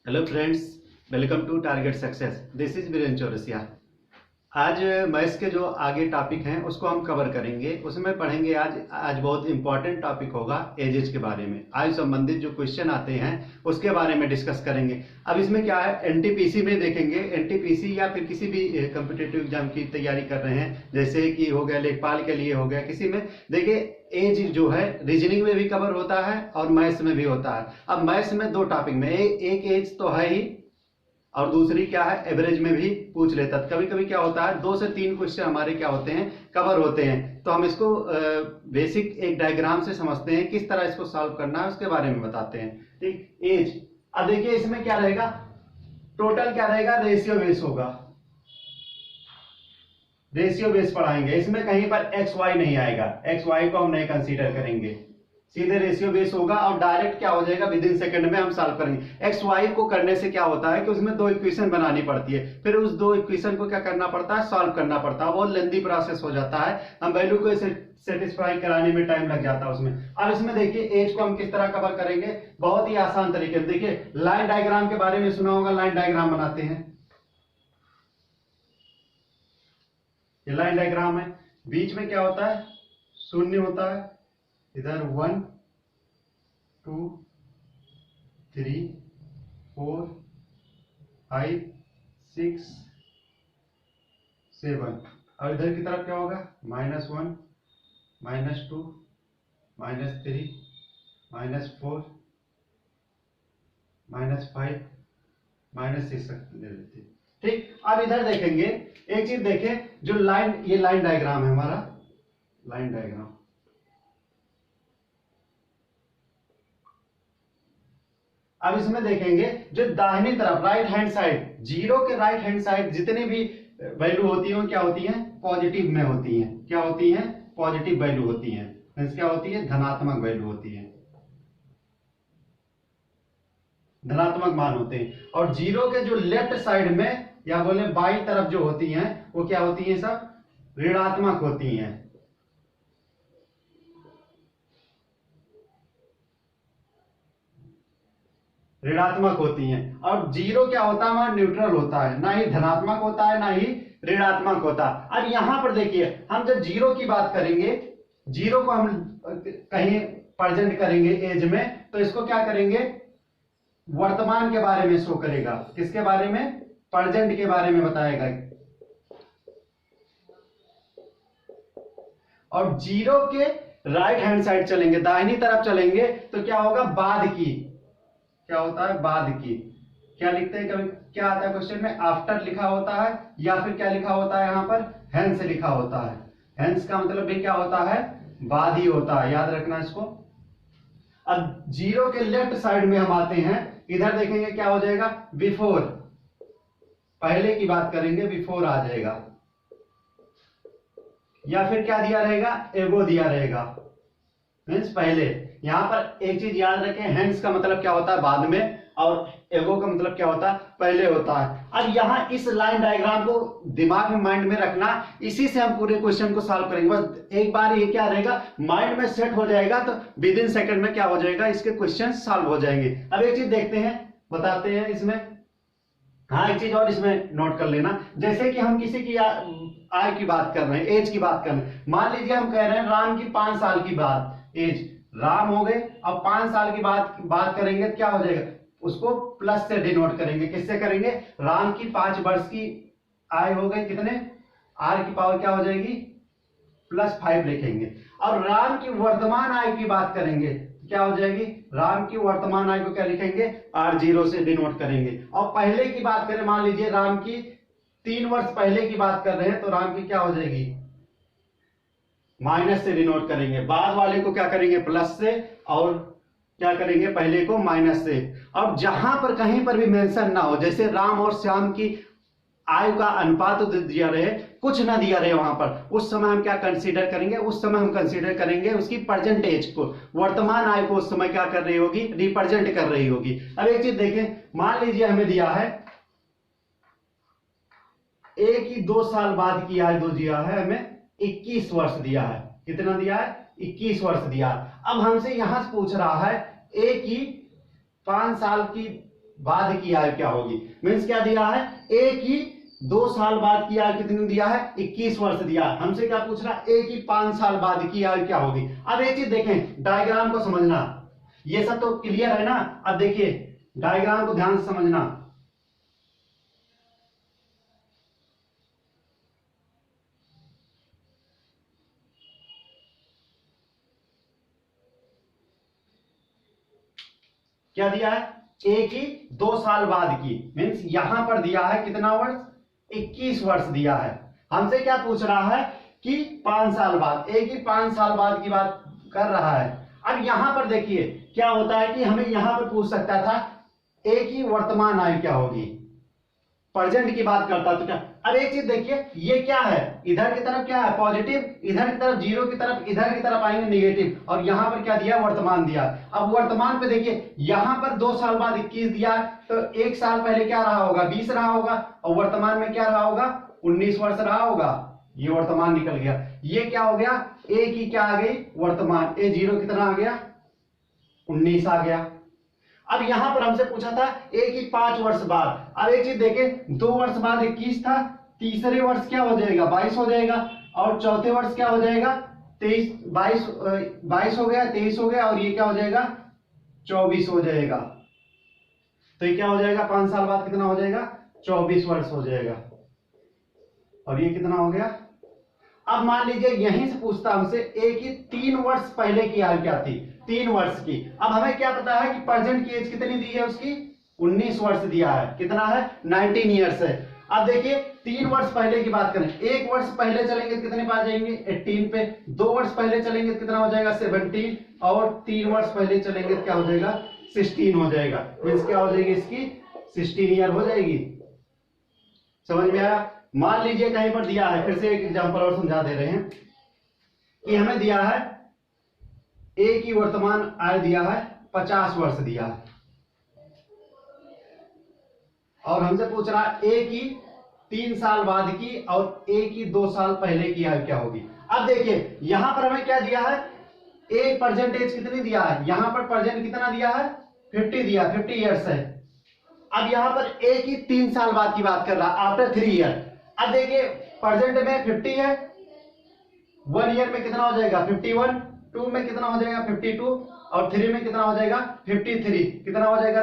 Hello friends, welcome to Target Success. This is Virendra Chaurasia. आज maths के जो आगे टॉपिक हैं उसको हम कवर करेंगे। उसमें पढ़ेंगे आज बहुत इंपॉर्टेंट टॉपिक होगा एजेस के बारे में। आयु संबंधित जो क्वेश्चन आते हैं उसके बारे में डिस्कस करेंगे। अब इसमें क्या है, एनटीपीसी में देखेंगे। एनटीपीसी या फिर किसी भी कॉम्पिटिटिव एग्जाम की तैयारी कर रहे हैं, जैसे कि हो गया लेखपाल के लिए, हो गया किसी में, देखिए एज जो है रीजनिंग में भी कवर होता है और मैथ्स में भी होता है। अब मैथ्स में दो टॉपिक में एक एज तो है ही, और दूसरी क्या है, एवरेज में भी पूछ लेता है। कभी कभी क्या होता है, 2 से 3 क्वेश्चन हमारे क्या होते हैं, कवर होते हैं। तो हम इसको बेसिक एक डायग्राम से समझते हैं, किस तरह इसको सॉल्व करना है उसके बारे में बताते हैं। ठीक, एज। अब देखिए इसमें क्या रहेगा, टोटल क्या रहेगा, रेशियो बेस होगा। रेशियो बेस पढ़ाएंगे, इसमें कहीं पर एक्स वाई नहीं आएगा, एक्स वाई को हम नहीं कंसीडर करेंगे, सीधे रेशियो बेस होगा और डायरेक्ट क्या हो जाएगा, विद इन सेकंड में हम सॉल्व करेंगे। एक्स वाई को करने से क्या होता है कि उसमें 2 इक्वेशन बनानी पड़ती है, फिर उस 2 इक्वेशन को क्या करना पड़ता है, सॉल्व करना पड़ता है। बहुत लेंथी प्रोसेस हो जाता है, हम वैल्यू को सेटिस्फाई कराने में टाइम लग जाता है उसमें। अब इसमें देखिए एज को हम किस तरह कवर करेंगे, बहुत ही आसान तरीके से। देखिए लाइन डायग्राम के बारे में सुना होगा, लाइन डायग्राम बनाते हैं। ये लाइन डायग्राम है, बीच में क्या होता है, शून्य होता है, इधर 1 2 3 4 5 6 7, और इधर की तरफ क्या होगा, -1 -2 -3 -4 -5 -6 दे देते। ठीक, अब इधर देखेंगे एक चीज, देखें जो लाइन, ये लाइन डायग्राम है हमारा, लाइन डायग्राम। अब इसमें देखेंगे जो दाहिनी तरफ राइट हैंड साइड, जीरो के राइट हैंड साइड जितनी भी वैल्यू होती है क्या होती है, पॉजिटिव में होती है। क्या होती है, पॉजिटिव वैल्यू होती है। क्या होती है, धनात्मक वैल्यू होती है, धनात्मक मान होते हैं। और जीरो के जो लेफ्ट साइड में या बोले बाईं तरफ जो होती हैं वो क्या होती हैं, सब ऋणात्मक होती हैं। ऋणात्मक होती हैं। और जीरो क्या होता है, हमारा न्यूट्रल होता है, ना ही धनात्मक होता है ना ही ऋणात्मक होता। अब यहां पर देखिए हम जब जीरो की बात करेंगे, जीरो को हम कहीं प्रेजेंट करेंगे एज में, तो इसको क्या करेंगे, वर्तमान के बारे में शो करेगा। किसके बारे में, प्रेजेंट के बारे में बताएगा। और जीरो के राइट हैंड साइड चलेंगे, दाहिनी तरफ चलेंगे, तो क्या होगा, बाद की। क्या होता है, बाद की। क्या लिखते हैं, कभी क्या आता है क्वेश्चन में, आफ्टर लिखा होता है, या फिर क्या लिखा होता है यहां पर, हेंस लिखा होता है। हेंस का मतलब भी क्या होता है, बाद ही होता है, याद रखना इसको। अब जीरो के लेफ्ट साइड में हम आते हैं, इधर देखेंगे क्या हो जाएगा, बिफोर, पहले की बात करेंगे, बिफोर आ जाएगा। या फिर क्या दिया रहेगा, एगो दिया रहेगा, मीन्स पहले। यहां पर एक चीज याद रखें, हेंस का मतलब क्या होता है, बाद में, और एगो का मतलब क्या होता है, पहले होता है। अब यहां इस लाइन डायग्राम को दिमाग में, माइंड में रखना, इसी से हम पूरे क्वेश्चन को सॉल्व करेंगे। बस एक बार ये क्या रहेगा, माइंड में सेट हो जाएगा, तो विद इन सेकंड में क्या हो जाएगा, इसके क्वेश्चन सॉल्व हो जाएंगे। अब एक चीज देखते हैं, बताते हैं इसमें। हाँ, एक चीज और इसमें नोट कर लेना, जैसे कि हम किसी की आय की बात कर रहे हैं, एज की बात कर रहे हैं। मान लीजिए हम कह रहे हैं राम की 5 साल की बात, एज राम हो गए। अब 5 साल की बात करेंगे तो क्या हो जाएगा, उसको प्लस से डिनोट करेंगे। किससे करेंगे, राम की 5 वर्ष की आय हो गई, कितने, आर की पावर क्या हो जाएगी, +5 लिखेंगे। और राम की वर्तमान आय की बात करेंगे, क्या हो जाएगी, राम की वर्तमान आय को क्या लिखेंगे, R0 से डिनोट करेंगे। और पहले की बात करें, मान लीजिए राम की 3 वर्ष पहले की बात कर रहे हैं, तो राम की क्या हो जाएगी, माइनस से डिनोट करेंगे। बाद वाले को क्या करेंगे, प्लस से, और क्या करेंगे, पहले को माइनस से। और जहां पर कहीं पर भी मेंशन ना हो, जैसे राम और श्याम की आयु का अनुपात दिया रहे, कुछ ना दिया रहे वहां पर, उस समय हम क्या कंसीडर करेंगे, उस समय हम कंसीडर करेंगे उसकी परसेंटेज को, वर्तमान आय को उस समय क्या कर रही होगी, रिप्रेजेंट कर रही होगी। अब एक चीज देखें, मान लीजिए हमें दिया है एक ही 2 साल बाद की आय दो दिया है, हमें 21 वर्ष दिया है। कितना दिया है, 21 वर्ष दिया है। अब हमसे यहां से पूछ रहा है एक ही 5 साल की बाद की आयु क्या होगी। मीन्स क्या दिया है, ए की 2 साल बाद की आयु कितनी दिया है, 21 वर्ष दिया है। हमसे क्या पूछ रहा है, ए की 5 साल बाद की आयु क्या होगी। अब एक चीज देखें, डायग्राम को समझना, ये सब तो क्लियर है ना। अब देखिए डायग्राम को ध्यान से समझना। क्या दिया है, ए की 2 साल बाद की, मीन्स यहां पर दिया है कितना वर्ष, 21 वर्ष दिया है। हमसे क्या पूछ रहा है कि 5 साल बाद, ए की 5 साल बाद की बात कर रहा है। अब यहां पर देखिए क्या होता है कि हमें यहां पर पूछ सकता था ए की वर्तमान आयु क्या होगी, प्रेजेंट की बात करता तो क्या। अब एक चीज देखिए, ये क्या है, इधर की तरफ क्या है पॉजिटिव, इधर की तरफ जीरो की तरफ, इधर की तरफ आएंगे नेगेटिव, और यहां पर क्या दिया, वर्तमान दिया। अब वर्तमान पे देखिए, यहां पर 2 साल बाद 21 दिया है, तो 1 साल पहले क्या रहा होगा, 20 रहा होगा, और वर्तमान में क्या रहा होगा, 19 वर्ष रहा होगा। ये वर्तमान निकल गया। ये क्या हो गया, ए की क्या आ गई, वर्तमान, ए जीरो कितना आ गया, 19 आ गया। अब यहां पर हमसे पूछा था ए की 5 वर्ष बाद। अब एक चीज देखें, 2 वर्ष बाद 21 था, तीसरे वर्ष क्या हो जाएगा, 22 हो जाएगा, और चौथे वर्ष क्या हो जाएगा, 23, 22 हो गया, 23 हो गया, और ये क्या हो जाएगा, 24 हो जाएगा। तो ये क्या हो जाएगा, 5 साल बाद कितना हो जाएगा, 24 वर्ष हो जाएगा। और ये कितना हो गया। अब मान लीजिए यहीं से पूछता हमसे ए की 3 वर्ष पहले की आयु क्या थी, 3 वर्ष की। अब हमें क्या पता है कि प्रेजेंट की एज कितनी दी है उसकी, 19 वर्ष दिया है, कितना है, 19 ईयर्स है। अब देखिए 3 वर्ष पहले की बात करें, 1 वर्ष पहले चलेंगे तो कितने पास जाएंगे, 18 पे, 2 वर्ष पहले चलेंगे तो कितना हो जाएगा, 17, और 3 वर्ष पहले चलेंगे तो क्या हो जाएगा, 16 हो जाएगा। मीन्स क्या हो जाएगी इसकी, 16 ईयर हो जाएगी। समझ में आया। मान लीजिए कहीं पर दिया है, फिर से एक एग्जांपल और समझा दे रहे हैं कि हमें दिया है ए की वर्तमान आयु दिया है 50 वर्ष दिया है, और हमसे पूछ रहा है ए की 3 साल बाद की और ए की 2 साल पहले की आयु क्या होगी। अब देखिए यहां पर हमें क्या दिया है, ए परसेंटेज कितनी दिया है, यहां पर प्रेजेंट कितना दिया है, 50 दिया, 50 ईयर्स है। अब यहां पर ए की 3 साल बाद की बात कर रहा है, आफ्टर 3 ईयर। अब देखिए प्रेजेंट में 50 है, 1 ईयर में कितना हो जाएगा, 51, 2 में कितना हो जाएगा, 52, और 3 में कितना हो जाएगा, 53, कितना हो जाएगा,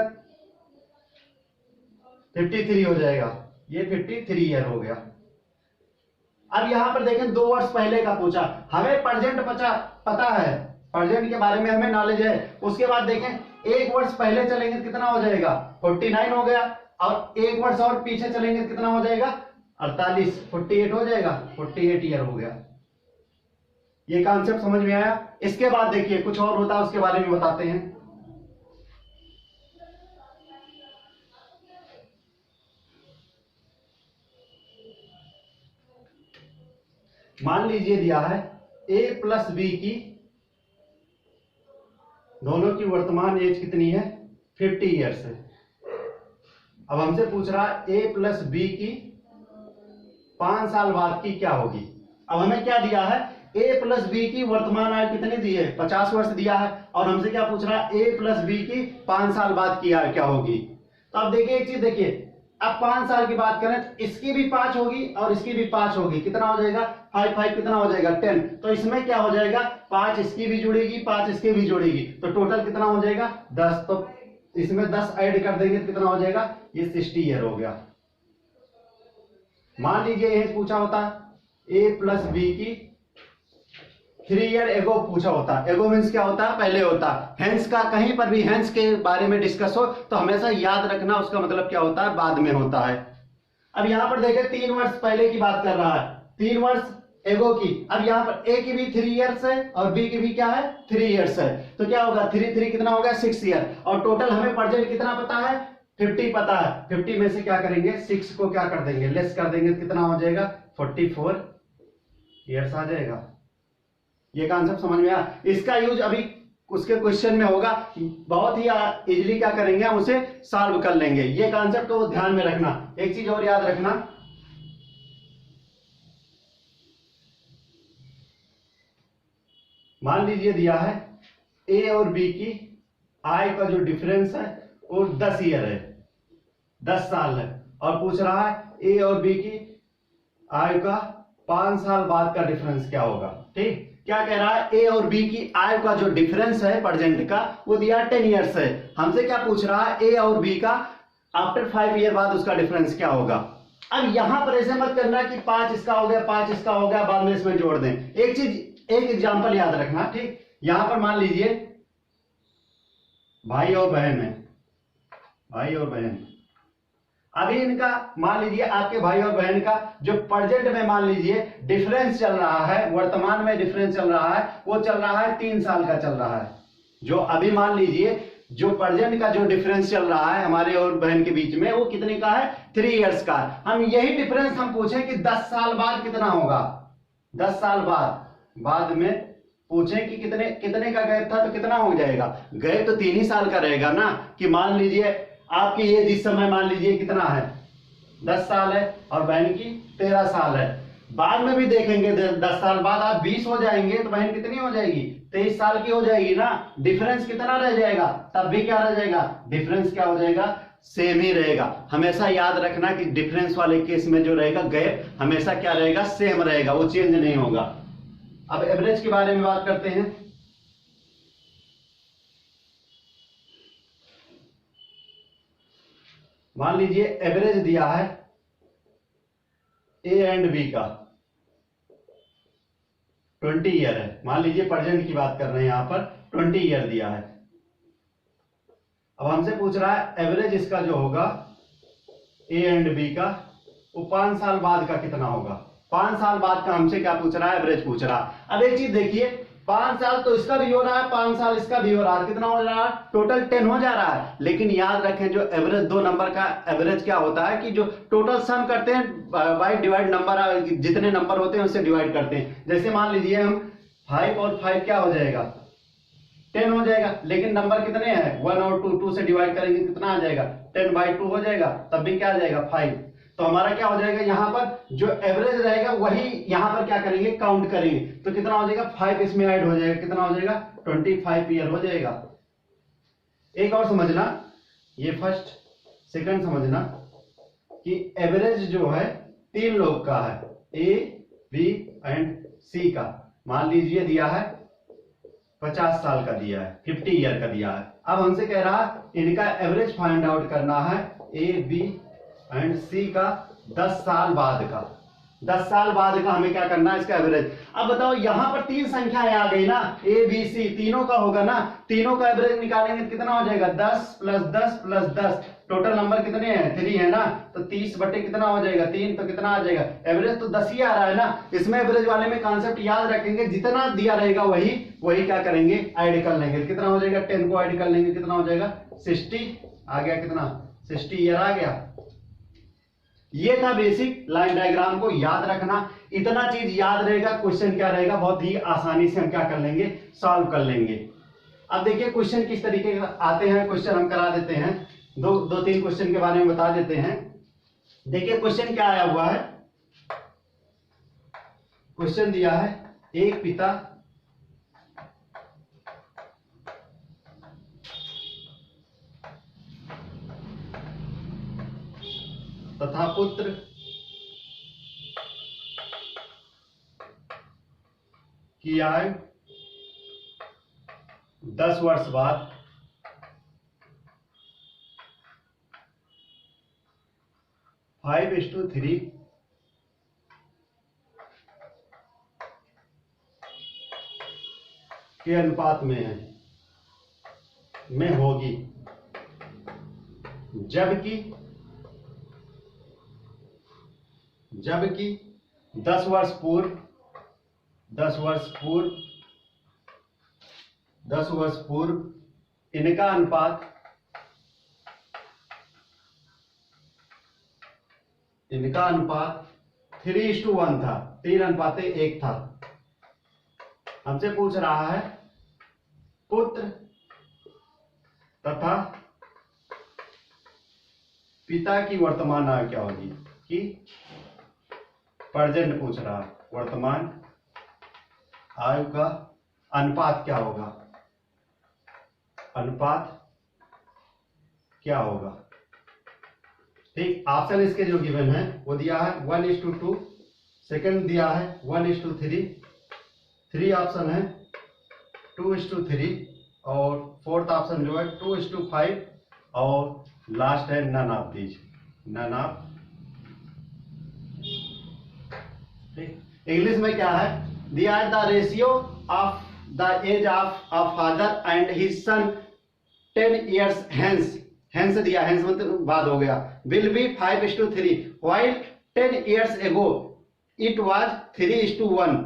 53 हो जाएगा। ये 53 ईयर हो गया। अब यहां पर देखें 2 वर्ष पहले का पूछा, हमें प्रेजेंट पता है, प्रेजेंट के बारे में हमें नॉलेज है। उसके बाद देखें 1 वर्ष पहले चलेंगे तो कितना हो जाएगा, 49 हो गया, और 1 वर्ष और पीछे चलेंगे तो कितना हो जाएगा, 48, 48 हो जाएगा, 48 ईयर हो गया। ये कॉन्सेप्ट समझ में आया। इसके बाद देखिए कुछ और होता है, उसके बारे में बताते हैं। मान लीजिए दिया है a प्लस बी की, दोनों की वर्तमान एज कितनी है, 50 ईयर्स है। अब हमसे पूछ रहा है a प्लस बी की 5 साल बाद की क्या होगी। अब हमें क्या दिया है, a प्लस बी की वर्तमान आयु कितनी दी है, 50 वर्ष दिया है, और हमसे क्या पूछ रहा है, a प्लस बी की 5 साल बाद की आयु क्या होगी। तो अब देखिए एक चीज देखिए, अब 5 साल की बात करें तो इसकी भी 5 होगी और इसकी भी 5 होगी, कितना हो जाएगा, 5 5 कितना हो जाएगा, 10। तो इसमें क्या हो जाएगा, 5 इसकी भी जुड़ेगी, 5 इसकी भी जुड़ेगी, तो टोटल कितना हो जाएगा, 10। तो इसमें 10 ऐड कर देंगे तो कितना हो जाएगा, ये 60 ईयर हो गया। मान लीजिए यही पूछा होता a प्लस बी की 3 ईयर एगो पूछा होता। एगो मीन्स क्या होता है, पहले होता। हेंस का कहीं पर भी हेंस के बारे में डिस्कस हो तो हमेशा याद रखना उसका मतलब क्या होता है, बाद में होता है। अब यहां पर देखें 3 वर्ष पहले की बात कर रहा है, 3 वर्ष एगो की। अब यहाँ पर ए की भी 3 ईयर्स है और बी की भी क्या है, 3 ईयर्स है। तो क्या होगा, 3 3 कितना होगा, 6 ईयर। और टोटल हमें प्रेजेंट कितना पता है, 50 पता है। 50 में से क्या करेंगे, 6 को क्या कर देंगे, लेस कर देंगे, कितना हो जाएगा, 44 ईयर्स आ जाएगा। ये कॉन्सेप्ट समझ में आया। इसका यूज अभी उसके क्वेश्चन में होगा, बहुत ही इजीली क्या करेंगे, हम उसे सॉल्व कर लेंगे। ये कॉन्सेप्ट को ध्यान में रखना। एक चीज और याद रखना, मान लीजिए दिया है ए और बी की आय का जो डिफरेंस है वो 10 ईयर है। 10 साल है, और पूछ रहा है ए और बी की आयु का 5 साल बाद का डिफरेंस क्या होगा। ठीक, क्या कह रहा है, ए और बी की आयु का जो डिफरेंस है प्रेजेंट का वो दिया 10 ईयर्स है। हमसे क्या पूछ रहा है, ए और बी का आफ्टर 5 ईयर बाद उसका डिफरेंस क्या होगा। अब यहां पर ऐसे मत करना कि 5 इसका हो गया 5 इसका हो गया बाद में इसमें जोड़ दें। एक चीज, एक एग्जांपल याद रखना। ठीक, यहां पर मान लीजिए भाई और बहन है, भाई और बहन। अभी इनका मान लीजिए आपके भाई और बहन का जो प्रेजेंट में मान लीजिए डिफरेंस चल रहा है, वर्तमान में डिफरेंस चल रहा है, वो चल रहा है 3 साल का चल रहा है। जो अभी मान लीजिए जो प्रेजेंट का जो डिफरेंस चल रहा है हमारे और बहन के बीच में वो कितने का है, 3 इयर्स का। हम यही डिफरेंस हम पूछें कि 10 साल बाद कितना होगा। 10 साल बाद में पूछें कि कितने का गैप था तो कितना हो जाएगा। गैप तो 3 ही साल का रहेगा ना। कि मान लीजिए आपकी एज इस समय मान लीजिए कितना है, 10 साल है, और बहन की 13 साल है। बाद में भी देखेंगे 10 साल बाद आप 20 हो जाएंगे तो बहन कितनी हो जाएगी, 23 साल की हो जाएगी ना। डिफरेंस कितना रह जाएगा, तब भी क्या रह जाएगा, डिफरेंस क्या हो जाएगा, सेम ही रहेगा। हमेशा याद रखना कि डिफरेंस वाले केस में जो रहेगा गैप हमेशा क्या रहेगा, सेम रहेगा, वो चेंज नहीं होगा। अब एवरेज के बारे में बात करते हैं। मान लीजिए एवरेज दिया है ए एंड बी का 20 ईयर है। मान लीजिए प्रेजेंट की बात कर रहे हैं, यहां पर 20 ईयर दिया है। अब हमसे पूछ रहा है एवरेज इसका जो होगा ए एंड बी का वो 5 साल बाद का कितना होगा। 5 साल बाद का हमसे क्या पूछ रहा है, एवरेज पूछ रहा है। अब एक चीज देखिए, 5 साल तो इसका भी हो रहा है, 5 साल इसका भी हो रहा है, कितना हो रहा है, टोटल 10 हो जा रहा है। लेकिन याद रखें जो एवरेज दो नंबर का एवरेज क्या होता है कि जो टोटल सम करते हैं बाय डिवाइड नंबर, जितने नंबर होते हैं उससे डिवाइड करते हैं। जैसे मान लीजिए हम 5 और 5 क्या हो जाएगा, 10 हो जाएगा। लेकिन नंबर कितने हैं, 1 और 2 से डिवाइड करेंगे कितना आ जाएगा, 10/2 हो जाएगा, तब भी क्या आ जाएगा 5। तो हमारा क्या हो जाएगा, यहां पर जो एवरेज रहेगा वही यहां पर क्या करेंगे, काउंट करेंगे। तो कितना हो जाएगा, 5 इसमें ऐड हो जाएगा, कितना हो जाएगा, 25 ईयर हो जाएगा। एक और समझना, ये फर्स्ट सेकंड समझना कि एवरेज जो है 3 लोग का है, ए बी एंड सी का। मान लीजिए दिया है 50 साल का दिया है, 50 ईयर का दिया है। अब हमसे कह रहा है इनका एवरेज फाइंड आउट करना है, ए बी एंड सी का 10 साल बाद का। 10 साल बाद का हमें क्या करना है, इसका एवरेज। अब बताओ यहां पर 3 संख्याएं आ गई ना, ए बी सी, तीनों का होगा ना। तीनों का एवरेज निकालेंगे तो कितना हो जाएगा, 10 + 10 + 10। टोटल नंबर कितने हैं, 3 है ना। तो 30 बटे कितना हो जाएगा, 3, तो कितना आ जाएगा, एवरेज तो 10 ही आ रहा है ना। इसमें एवरेज वाले में कॉन्सेप्ट याद रखेंगे, जितना दिया रहेगा वही क्या करेंगे, ऐड कर लेंगे। कितना हो जाएगा, 10 को ऐड कर लेंगे, कितना हो जाएगा, 60 आ गया, कितना 60 ईयर आ गया। ये था बेसिक लाइन डायग्राम को याद रखना। इतना चीज याद रहेगा, क्वेश्चन क्या रहेगा, बहुत ही आसानी से हम क्या कर लेंगे, सॉल्व कर लेंगे। अब देखिए क्वेश्चन किस तरीके के आते हैं, क्वेश्चन हम करा देते हैं, दो तीन क्वेश्चन के बारे में बता देते हैं। देखिए क्वेश्चन क्या आया हुआ है, क्वेश्चन दिया है एक पिता तथा पुत्र की आयु 10 वर्ष बाद 5:3 के अनुपात में होगी, जबकि 10 वर्ष पूर्व इनका अनुपात 3:1 था, 3:1 था। हमसे पूछ रहा है पुत्र तथा पिता की वर्तमान आयु क्या होगी, कि प्रेजेंट पूछ रहा है, वर्तमान आयु का अनुपात क्या होगा, अनुपात क्या होगा। ठीक, ऑप्शन इसके जो गिवन है वो दिया है 1:2, सेकंड दिया है 1:3, 3 ऑप्शन है 2:3 और फोर्थ ऑप्शन जो है 2:5 और लास्ट है none of these, none of. English में क्या है दिया है, the ratio of the age of a father and his son 10 years hence, hence दिया, hence मतलब बाद हो गया, will be 5:3 while 10 years ago it was 3:1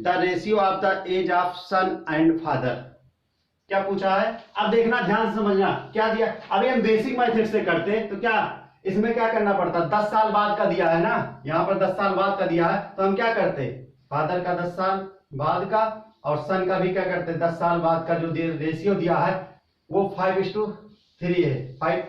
the ratio of the age of son and father। क्या पूछा है, अब देखना ध्यान से समझना क्या दिया। अभी हम बेसिक मेथड से करते तो क्या इसमें क्या करना पड़ता, 10 साल बाद का दिया है ना, यहाँ पर 10 साल बाद का दिया है तो हम क्या करते, फादर का 10 साल बाद का और सन का भी क्या करते 10 साल बाद का जो रेशियो दिया है वो 5:3 है 5।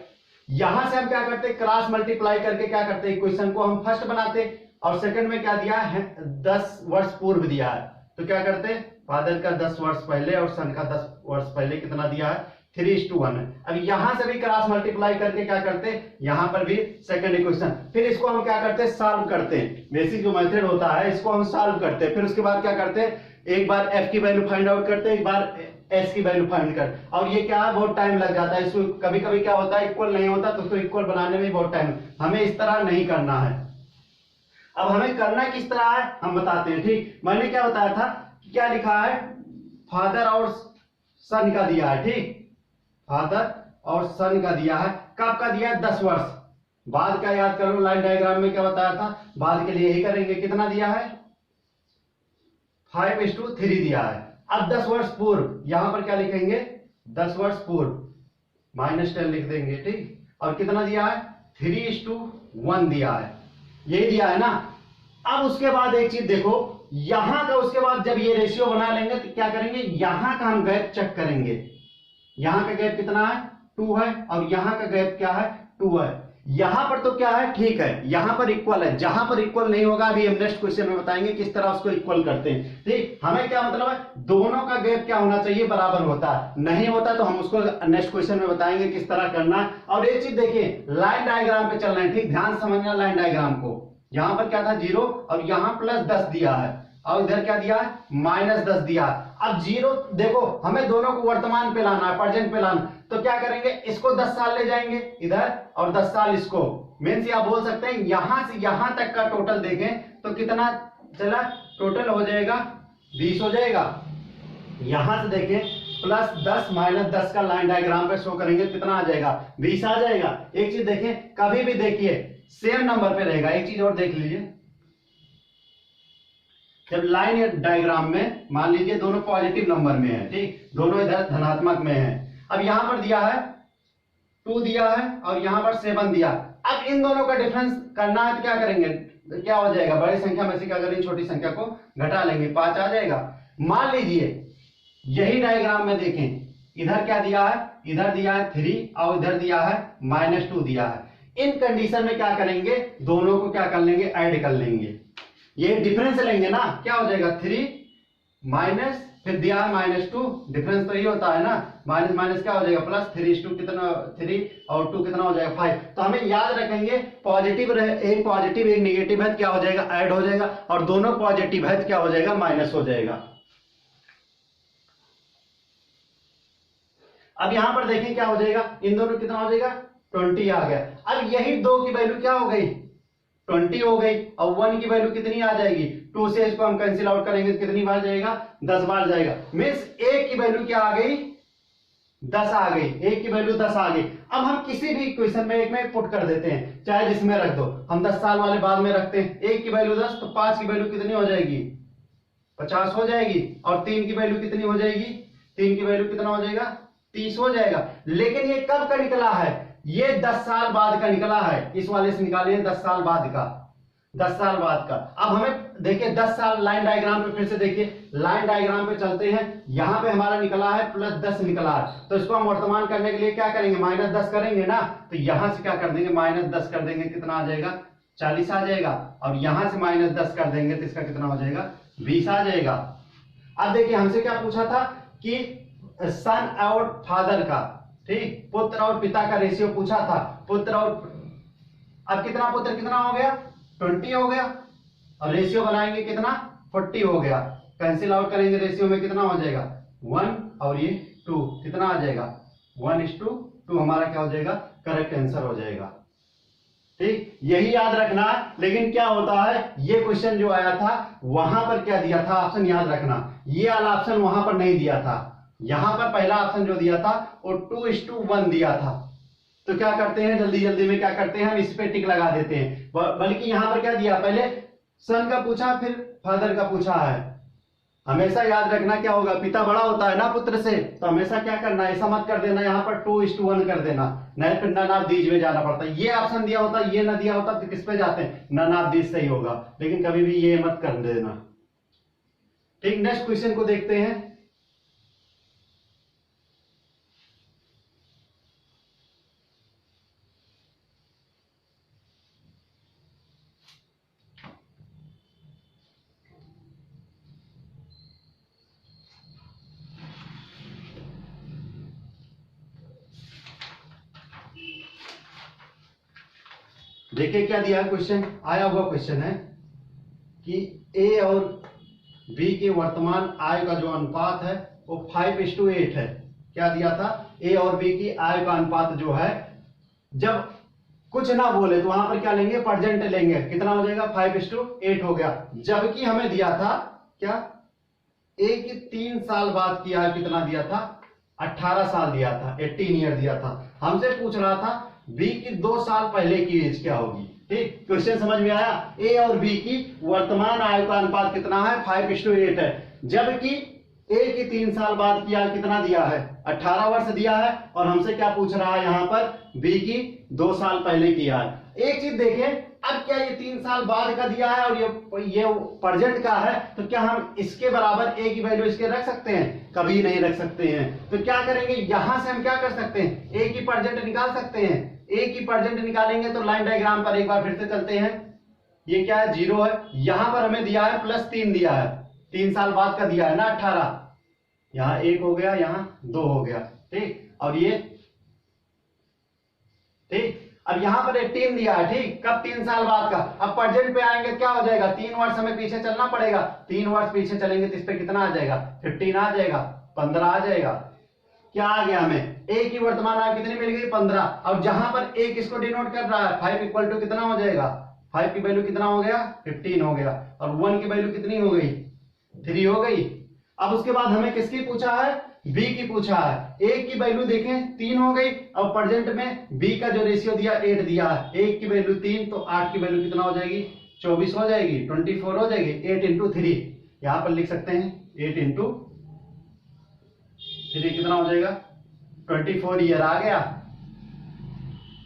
यहां से हम क्या करते क्रॉस मल्टीप्लाई करके क्या करते इक्वेशन को हम फर्स्ट बनाते और सेकंड में क्या दिया है 10 वर्ष पूर्व दिया है तो क्या करते फादर का 10 वर्ष पहले और सन का 10 वर्ष पहले कितना दिया है 3:1 है। अब यहां से भी क्रॉस मल्टीप्लाई करके क्या करते यहां पर भी सेकंड इक्वेशन, फिर इसको हम क्या करते सॉल्व करते, बेसिक जो मेथड होता है इसको हम सॉल्व करते, फिर उसके बाद क्या करते एक बार एफ की वैल्यू फाइंड आउट करते, एक बार एस की वैल्यू फाइंड कर, और ये क्या है बहुत टाइम लग जाता है इसको, कभी कभी क्या होता है इक्वल नहीं होता तो उसको इक्वल बनाने में बहुत टाइम, हमें इस तरह नहीं करना है। अब हमें करना किस तरह है हम बताते हैं। ठीक, मैंने क्या बताया था कि क्या लिखा है फादर और सन का दिया है, ठीक फादर और सन का दिया है, कब का दिया है 10 वर्ष बाद का, याद करो लाइन डायग्राम में क्या बताया था, बाद के लिए यही करेंगे, कितना दिया है 5:3 दिया है। अब 10 वर्ष पूर्व यहां पर क्या लिखेंगे 10 वर्ष पूर्व -10 लिख देंगे, ठीक, और कितना दिया है 3:1 दिया है, यही दिया है ना। अब उसके बाद एक चीज देखो यहां का, उसके बाद जब ये रेशियो बना लेंगे तो क्या करेंगे यहां का हम गैप चेक करेंगे, यहां का गैप कितना है 2 है और यहां का गैप क्या है 2 है, यहां पर तो क्या है ठीक है यहां पर इक्वल है, जहां पर इक्वल नहीं होगा अभी हम नेक्स्ट क्वेश्चन में बताएंगे किस तरह उसको इक्वल करते हैं। ठीक, हमें क्या मतलब है दोनों का गैप क्या होना चाहिए बराबर होता है, नहीं होता तो हम उसको नेक्स्ट क्वेश्चन में बताएंगे किस तरह करना है। और एक चीज देखिए लाइन डायग्राम पे चल रहे हैं, ठीक ध्यान समझना लाइन डायग्राम को, यहां पर क्या था 0 और यहां +10 दिया है और इधर क्या दिया है -10 दिया है। अब 0 देखो हमें दोनों को वर्तमान पे लाना है, प्रेजेंट पे लाना, तो क्या करेंगे इसको 10 साल ले जाएंगे इधर और 10 साल इसको, मीन्स आप बोल सकते हैं यहां से यहां तक का टोटल देखें तो कितना चला, टोटल हो जाएगा 20 हो जाएगा। यहां से देखें +10 -10 का लाइन डायग्राम पे शो करेंगे कितना आ जाएगा 20 आ जाएगा। एक चीज देखें कभी भी देखिए सेम नंबर पे रहेगा, एक चीज और देख लीजिए जब लाइन डायग्राम में मान लीजिए दोनों पॉजिटिव नंबर में है, ठीक दोनों इधर धनात्मक में है, अब यहां पर दिया है 2 दिया है और यहां पर 7 दिया, अब इन दोनों का डिफरेंस करना है तो क्या करेंगे क्या हो जाएगा बड़ी संख्या में से क्या करेंगे छोटी संख्या को घटा लेंगे 5 आ जाएगा। मान लीजिए यही डायग्राम में देखें इधर क्या दिया है, इधर दिया है 3 और इधर दिया है -2 दिया है, इन कंडीशन में क्या करेंगे दोनों को क्या कर लेंगे ऐड कर लेंगे, ये डिफरेंस लेंगे ना, क्या हो जाएगा 3 माइनस फिर दिया है -2, डिफरेंस तो ये होता है ना, माइनस माइनस क्या हो जाएगा प्लस, 3:2 कितना 3 और 2 कितना हो जाएगा 5। तो हमें याद रखेंगे पॉजिटिव एक पॉजिटिव एक निगेटिव है क्या हो जाएगा ऐड हो जाएगा और दोनों पॉजिटिव है क्या हो जाएगा माइनस हो जाएगा। अब यहां पर देखें क्या हो जाएगा इन दोनों कितना हो जाएगा 20 आ गया। अब यही 2 की वैल्यू क्या हो गई 20 हो गई और 1 की वैल्यू कितनी आ जाएगी 2 से इसको हम कैंसिल आउट करेंगे कितनी बार जाएगा 10 बार जाएगा, मीन्स 1 की वैल्यू क्या आ गई 10 आ गई, 1 की वैल्यू 10 आ गई। अब हम किसी भी इक्वेशन में एक में पुट कर देते हैं चाहे जिसमें रख दो, हम 10 साल वाले बाद में रखते हैं, 1 की वैल्यू 10 तो 5 की वैल्यू कितनी हो जाएगी 50 हो जाएगी और 3 की वैल्यू कितनी हो जाएगी 3 की वैल्यू कितना हो जाएगा 30 हो जाएगा। लेकिन ये कब का निकला है ये 10 साल बाद का निकला है, इस वाले से निकालिए 10 साल बाद का 10 साल बाद का। अब हमें देखिए 10 साल लाइन डायग्राम पे फिर से देखिए लाइन डायग्राम पे चलते हैं, यहां पे हमारा निकला है +10 निकला है तो इसको हम वर्तमान करने के लिए क्या करेंगे -10 करेंगे ना, तो यहां से क्या कर देंगे -10 कर देंगे कितना आ जाएगा 40 आ जाएगा और यहां से -10 कर देंगे तो इसका कितना हो जाएगा 20 आ जाएगा। अब देखिए हमसे क्या पूछा था कि सन और फादर का, ठीक पुत्र और पिता का रेशियो पूछा था, पुत्र अब कितना पुत्र कितना हो गया, 20 हो गया, और रेशियो बनाएंगे कितना, 40 हो गया। कैंसिल आउट करेंगे, रेशियो में कितना हो जाएगा 1 और ये 2, कितना आ जाएगा 1:2, हमारा क्या हो जाएगा, करेक्ट आंसर हो जाएगा। ठीक, यही याद रखना है। लेकिन क्या होता है, ये क्वेश्चन जो आया था वहां पर क्या दिया था ऑप्शन, याद रखना, ये वाला ऑप्शन वहां पर नहीं दिया था। यहां पर पहला ऑप्शन जो दिया था वो 2:1 दिया था। तो क्या करते हैं, जल्दी जल्दी में क्या करते हैं, हम इस पे टिक लगा देते हैं। बल्कि यहां पर क्या दिया, पहले सन का पूछा फिर फादर का पूछा है। हमेशा याद रखना क्या होगा, पिता बड़ा होता है ना पुत्र से, तो हमेशा क्या करना है, ऐसा मत कर देना यहाँ पर 2:1 कर देना, नहीं फिर ननाबदीज में जाना पड़ता है। ये ऑप्शन दिया होता, ये ना दिया होता तो किस पे जाते हैं, ननाबदीज सही होगा, लेकिन कभी भी ये मत कर देना। ठीक, नेक्स्ट क्वेश्चन को देखते हैं। देखिए क्या दिया है क्वेश्चन, आया हुआ क्वेश्चन है कि ए और बी के वर्तमान आय का जो अनुपात है वो 5:8 है। क्या दिया था, ए और बी की आय का अनुपात जो है, जब कुछ ना बोले तो वहां पर क्या लेंगे, प्रेजेंट लेंगे, कितना हो जाएगा 5:8 हो गया। जबकि हमें दिया था क्या, ए की 3 साल बाद की आय कितना दिया था, 18 साल दिया था, 18 ईयर दिया था। हमसे पूछ रहा था बी की 2 साल पहले की एज क्या होगी। ठीक, क्वेश्चन समझ में आया। ए और बी की वर्तमान आय का अनुपात कितना है, 5:8 है, जबकि ए की 3 साल बाद की आय कितना दिया है, 18 वर्ष दिया है, और हमसे क्या पूछ रहा है यहाँ पर, बी की 2 साल पहले की आय। एक चीज देखें, अब क्या ये 3 साल बाद का दिया है और ये प्रेजेंट का है, तो क्या हम इसके बराबर ए की वैल्यू इसके रख सकते हैं, कभी नहीं रख सकते हैं। तो क्या करेंगे, यहां से हम क्या कर सकते हैं, ए की प्रेजेंट निकाल सकते हैं। ए की प्रेजेंट निकालेंगे तो लाइन डायग्राम पर एक बार फिर से चलते हैं। ये क्या है, 0 है, यहां पर हमें दिया है +3 दिया है, 3 साल बाद का दिया है ना 18, यहाँ 1 हो गया, यहाँ 2 हो गया। ठीक, और ये ठीक, अब यहां पर 18 दिया है। ठीक, कब, 3 साल बाद का। अब प्रेजेंट पे आएंगे क्या हो जाएगा, 3 वर्ष हमें पीछे चलना पड़ेगा, 3 वर्ष पीछे चलेंगे तो इस पे कितना आ जाएगा, 15 आ जाएगा, 15 आ जाएगा। क्या आ गया, हमें ए की वर्तमान आय कितनी मिल गई, 15। और जहां पर ए किसको डिनोट कर रहा है, 5 इक्वल टू कितना हो जाएगा, 5 की वैल्यू कितना हो गया, 15 हो गया, और 1 की वैल्यू कितनी हो गई, 3 हो गई। अब उसके बाद हमें किसकी पूछा है, बी की पूछा है। ए की वैल्यू देखें 3 हो गई, और प्रेजेंट में बी का जो रेशियो दिया 8 दिया है, ए की वैल्यू 3, तो 8 की वैल्यू कितना हो जाएगी, 24 हो जाएगी, 24 हो जाएगी। 8 × 3 यहां पर लिख सकते हैं, 8 × 3 कितना हो जाएगा, 24 ईयर आ गया।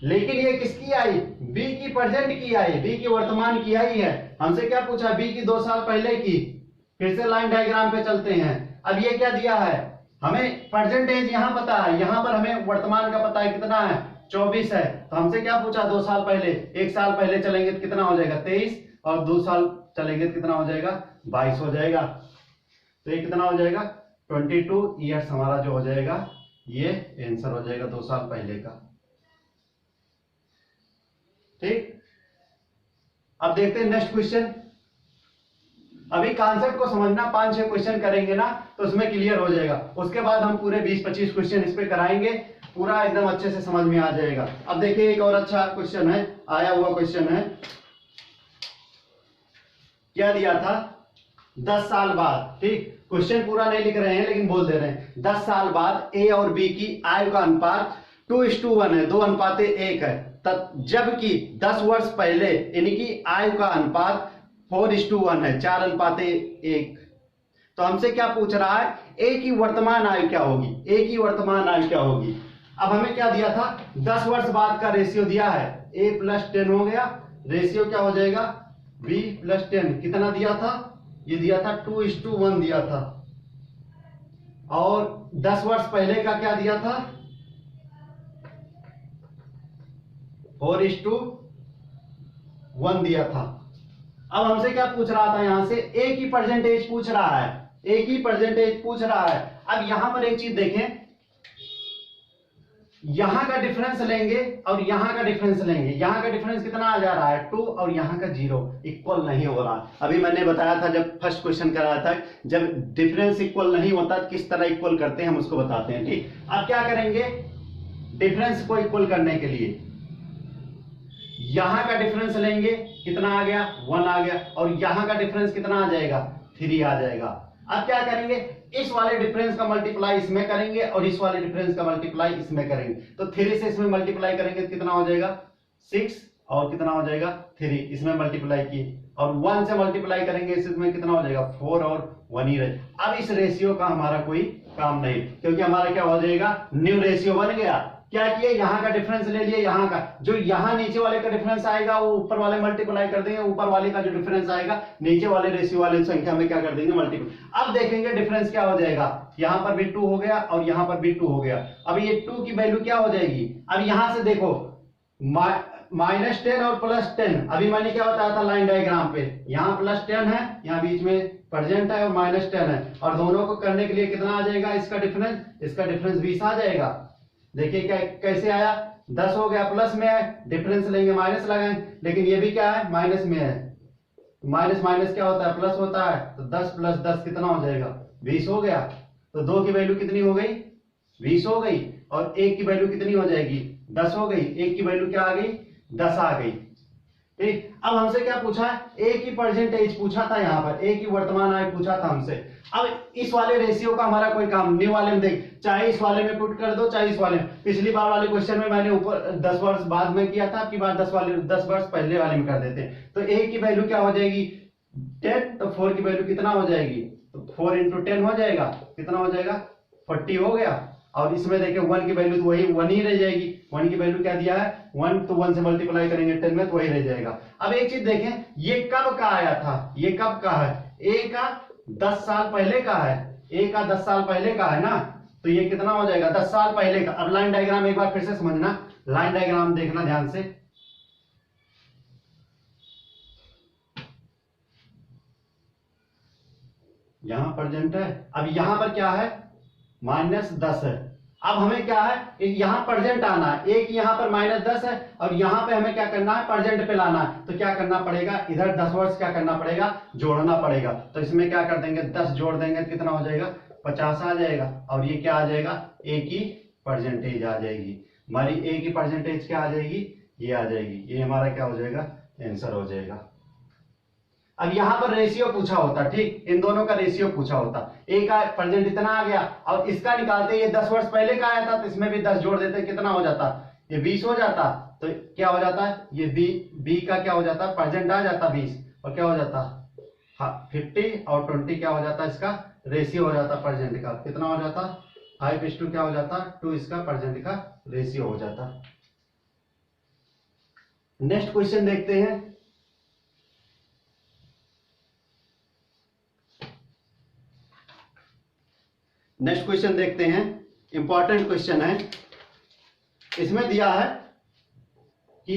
लेकिन ये किसकी आई, बी की प्रेजेंट की आई, बी की वर्तमान की आई है। हमसे क्या पूछा, बी की 2 साल पहले की। फिर से लाइन डायग्राम पे चलते हैं। अब ये क्या दिया है, हमें प्रेजेंट एज यहां पता है, यहां पर हमें वर्तमान का पता है, कितना है 24 है। तो हमसे क्या पूछा, 2 साल पहले, 1 साल पहले चलेंगे तो कितना हो जाएगा 23, और 2 साल चलेंगे तो कितना हो जाएगा 22 हो जाएगा। तो ये कितना हो जाएगा 22 ईयर्स हमारा जो हो जाएगा, ये आंसर हो जाएगा 2 साल पहले का। ठीक, अब देखते हैं नेक्स्ट क्वेश्चन। अभी कॉन्सेप्ट को समझना, 5-6 क्वेश्चन करेंगे ना तो उसमें क्लियर हो जाएगा। उसके बाद हम पूरे 20-25 क्वेश्चन इस पे कराएंगे, पूरा एकदम अच्छे से समझ में आ जाएगा। अब देखिए एक और अच्छा क्वेश्चन है, आया हुआ क्वेश्चन है। क्या दिया था, 10 साल बाद। ठीक, क्वेश्चन पूरा नहीं लिख रहे हैं लेकिन बोल दे रहे हैं, 10 साल बाद ए और बी की आय का अनुपात 2:1 है, 2:1 है। तब जबकि 10 वर्ष पहले इनकी आय का अनुपात 4:1 है, 4:1। तो हमसे क्या पूछ रहा है, ए की वर्तमान आयु क्या होगी, ए की वर्तमान आयु क्या होगी। अब हमें क्या दिया था, 10 वर्ष बाद का रेशियो दिया है, a + 10 हो गया, रेशियो क्या हो जाएगा b + 10, कितना दिया था, ये दिया था 2:1 दिया था। और 10 वर्ष पहले का क्या दिया था, 4:1 दिया था। अब हमसे क्या पूछ रहा था, यहां से ए की परसेंटेज पूछ रहा है, ए की परसेंटेज पूछ रहा है। अब यहां पर एक चीज देखें, यहां का डिफरेंस लेंगे और यहां का डिफरेंस लेंगे, यहां का डिफरेंस कितना आ जा रहा है 2 और यहां का 0, इक्वल नहीं हो रहा। अभी मैंने बताया था जब फर्स्ट क्वेश्चन कराया था, जब डिफरेंस इक्वल नहीं होता तो किस तरह इक्वल करते हैं हम उसको बताते हैं। ठीक, अब क्या करेंगे, डिफरेंस को इक्वल करने के लिए यहां का डिफरेंस लेंगे, कितना आ गया 1 आ गया, और यहां का डिफरेंस कितना आ जाएगा 3 आ जाएगा। अब क्या करेंगे, इस वाले डिफरेंस का मल्टीप्लाई इसमें करेंगे और इस वाले डिफरेंस का मल्टीप्लाई इसमें करेंगे, तो 3 से इसमें मल्टीप्लाई करेंगे तो कितना हो जाएगा 6, और कितना हो जाएगा 3, इसमें मल्टीप्लाई किए, और 1 से मल्टीप्लाई करेंगे इसमें कितना हो जाएगा 4 और 1 ही रहे। अब इस रेशियो का हमारा कोई काम नहीं, क्योंकि हमारा क्या हो जाएगा न्यू रेशियो बन गया। क्या किए, यहाँ का डिफरेंस ले लिए, यहाँ का जो यहाँ नीचे वाले का डिफरेंस आएगा वो ऊपर वाले मल्टीप्लाई कर देंगे, ऊपर वाले का जो डिफरेंस आएगा नीचे वाले रेशियो वाले संख्या में क्या कर देंगे मल्टीप्लाई। अब देखेंगे डिफरेंस क्या हो जाएगा, यहाँ पर भी 2 हो गया और यहाँ पर भी 2 हो गया। अब ये 2 की वैल्यू क्या हो जाएगी, अब यहां से देखो -10 और +10, अभी मैंने क्या बताया था लाइन डायग्राम पे, यहाँ +10 है, यहाँ बीच में प्रेजेंट है और -10 है, और दोनों को करने के लिए कितना आ जाएगा इसका डिफरेंस 20 आ जाएगा। देखिए क्या कैसे आया, 10 हो गया प्लस में है, डिफरेंस लेंगे माइनस लगाएंगे, लेकिन ये भी क्या है माइनस में है, माइनस माइनस क्या होता है प्लस होता है, तो 10 + 10 कितना हो जाएगा 20 हो गया। तो 2 की वैल्यू कितनी हो गई 20 हो गई, और 1 की वैल्यू कितनी हो जाएगी 10 हो गई, 1 की वैल्यू क्या आ गई 10 आ गई। ठीक, अब हमसे क्या पूछा है, ए की परसेंटेज पूछा था, यहाँ पर ए की वर्तमान आय पूछा था हमसे। अब इस वाले रेशियो का हमारा कोई काम न्यू वाले में देख, चाहे इस वाले में पुट कर दो चाहे इस वाले में। पिछली बार वाले क्वेश्चन में मैंने ऊपर 10 वर्ष बाद में किया था, आपकी बार 10 वर्ष पहले वाले में कर देते हैं। तो ए की वैल्यू क्या हो जाएगी 10, तो 4 की वैल्यू कितना हो जाएगी, तो 4 × 10 हो जाएगा, कितना हो जाएगा 40 हो गया। और इसमें देखिए 1 की वैल्यू तो वही 1 ही रह जाएगी, 1 की वैल्यू क्या दिया है 1, तो 1 से मल्टीप्लाई करेंगे 10 में तो वही रह जाएगा। अब एक चीज देखें, ये कब का आया था, ये कब का है, ए का 10 साल पहले का है, ए का 10 साल पहले का है ना, तो ये कितना हो जाएगा 10 साल पहले का। अब लाइन डायग्राम एक बार फिर से समझना, लाइन डायग्राम देखना ध्यान से। यहां प्रेजेंट है, अब यहां पर क्या है -10 है। अब हमें क्या है यहां प्रेजेंट आना है, एक यहां पर -10 है और यहां पे हमें क्या करना है प्रेजेंट पे लाना है। तो क्या करना पड़ेगा, इधर 10 वर्ष क्या करना पड़ेगा जोड़ना पड़ेगा। तो इसमें क्या कर देंगे 10 जोड़ देंगे कितना हो जाएगा 50 आ जाएगा, और ये क्या आ जाएगा ए की परसेंटेज आ जाएगी, हमारी ए की परसेंटेज क्या आ जाएगी ये आ जाएगी, ये हमारा क्या हो जाएगा आंसर हो जाएगा। अब यहां पर रेशियो पूछा होता, ठीक, इन दोनों का रेशियो पूछा होता, ए का प्रेजेंट इतना आ गया और इसका निकालते ये 10 वर्ष पहले का आया था, तो इसमें भी 10 जोड़ देते कितना हो जाता ये 20 हो जाता। तो क्या हो जाता है ये बी का क्या हो जाता प्रेजेंट आ जाता 20, और क्या हो जाता 50 और 20 क्या हो जाता इसका रेशियो हो जाता प्रेजेंट का, कितना हो जाता 5:2 क्या हो जाता 2 इसका प्रेजेंट का रेशियो हो जाता। नेक्स्ट क्वेश्चन देखते हैं। नेक्स्ट क्वेश्चन देखते हैं, इंपॉर्टेंट क्वेश्चन है। इसमें दिया है कि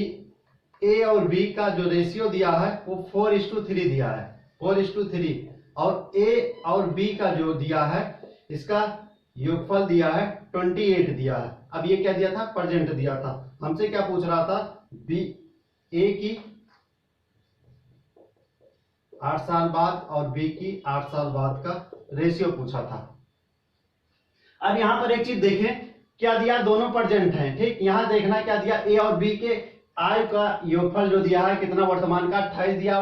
ए और बी का जो रेशियो दिया है वो 4:3 दिया है, 4:3, और ए और बी का जो दिया है इसका योगफल दिया है 28 दिया है। अब ये क्या दिया था प्रेजेंट दिया था, हमसे क्या पूछ रहा था बी ए की 8 साल बाद और बी की 8 साल बाद का रेशियो पूछा था। अब यहां पर एक चीज देखें, क्या दिया दोनों प्रेजेंट हैं, ठीक, यहां देखना क्या दिया ए और बी के आय का योगफल जो दिया है कितना वर्तमान का 28 दिया,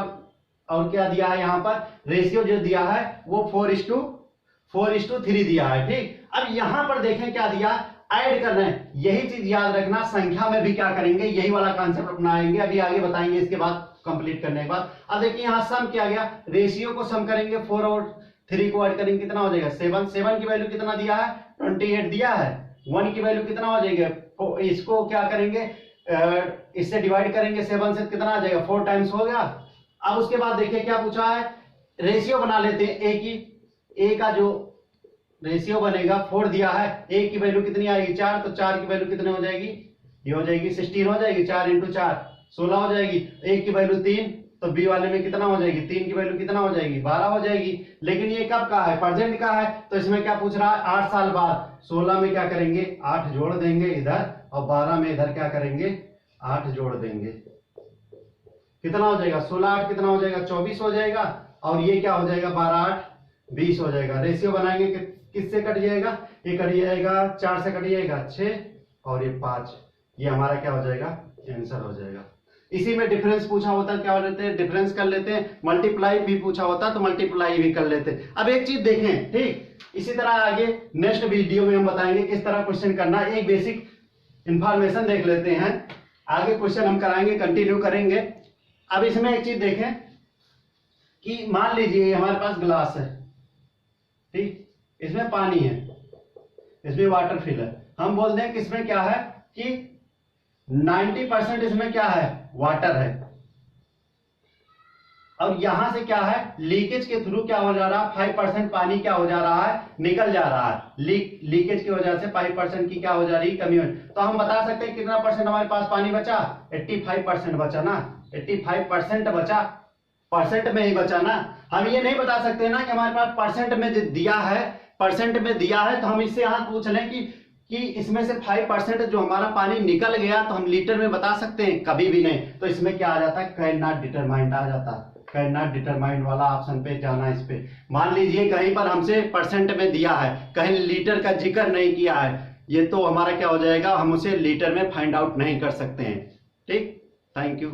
और क्या दिया है यहाँ पर रेशियो जो दिया है वो 4:3 दिया है, ठीक। अब यहां पर देखें क्या दिया ऐड कर रहे हैं, यही चीज याद रखना, संख्या में भी क्या करेंगे यही वाला कॉन्सेप्ट अपनाएंगे, अभी आगे बताएंगे इसके बाद कंप्लीट करने के बाद। अब देखिए यहाँ सम किया गया, रेशियो को सम करेंगे 4 और 3 को ऐड करेंगे कितना हो जाएगा 7 की वैल्यू कितना दिया है 28 दिया है, 1 की वैल्यू कितना हो जाएगा, इसको क्या करेंगे इससे डिवाइड करेंगे 7 से कितना आ जाएगा 4 टाइम्स हो गया। अब उसके बाद देखिए क्या पूछा है, रेशियो बना लेते हैं ए की, ए का जो रेशियो बनेगा 4 दिया है, ए की वैल्यू कितनी आएगी 4, तो 4 की वैल्यू कितनी हो जाएगी ये हो जाएगी 16 हो जाएगी, 4 × 4 16 हो जाएगी, ए की वैल्यू 3, तो बी वाले में कितना हो जाएगी, 3 की वैल्यू कितना हो जाएगी, 12 हो जाएगी। लेकिन ये कब का है, प्रेजेंट का है, तो इसमें क्या पूछ रहा है, 8 साल बाद। 16 में क्या करेंगे, 8 जोड़ देंगे इधर, और 12 में इधर क्या करेंगे, 8 जोड़ देंगे। कितना हो जाएगा, 16 8 कितना हो जाएगा, 24 हो जाएगा। और ये क्या हो जाएगा, 12 8 20 हो जाएगा। रेशियो बनाएंगे किससे कट जाएगा, ये कट जाएगा 4 से कट जाएगा 6 और ये 5। ये हमारा क्या हो जाएगा, आंसर हो जाएगा। इसी में डिफरेंस पूछा होता है, क्या लेते हैं, डिफरेंस कर लेते हैं। मल्टीप्लाई भी पूछा होता तो मल्टीप्लाई भी कर लेते हैं। अब एक चीज देखें, ठीक इसी तरह आगे नेक्स्ट वीडियो में हम बताएंगे किस तरह क्वेश्चन करना। एक बेसिक इंफॉर्मेशन देख लेते हैं, आगे क्वेश्चन हम कराएंगे, कंटिन्यू करेंगे। अब इसमें एक चीज देखें कि मान लीजिए हमारे पास ग्लास है, ठीक, इसमें पानी है, इसमें वाटर फिल है। हम बोलते हैं कि इसमें क्या है कि 90% इसमें क्या है, वाटर है। और यहां से क्या है, लीकेज के थ्रू क्या हो जा रहा है, 5% पानी क्या हो जा रहा है, निकल जा रहा है। लीकेज की वजह से 5% की क्या हो जा रही है, कमी हो। तो हम बता सकते हैं कितना परसेंट हमारे पास पानी बचा, 85% बचा ना, 85% बचा, परसेंट में ही बचा ना। हम ये नहीं बता सकते ना कि हमारे पास परसेंट में दिया है, परसेंट में दिया है तो हम इससे यहां पूछ लें कि इसमें से 5% जो हमारा पानी निकल गया तो हम लीटर में बता सकते हैं, कभी भी नहीं। तो इसमें क्या आ जाता है, कैन नॉट डिटरमाइंड आ जाता है। कैन नॉट डिटरमाइंड वाला ऑप्शन पे जाना। इस पे मान लीजिए कहीं पर हमसे परसेंट में दिया है, कहीं लीटर का जिक्र नहीं किया है, ये तो हमारा क्या हो जाएगा, हम उसे लीटर में फाइंड आउट नहीं कर सकते हैं। ठीक, थैंक यू।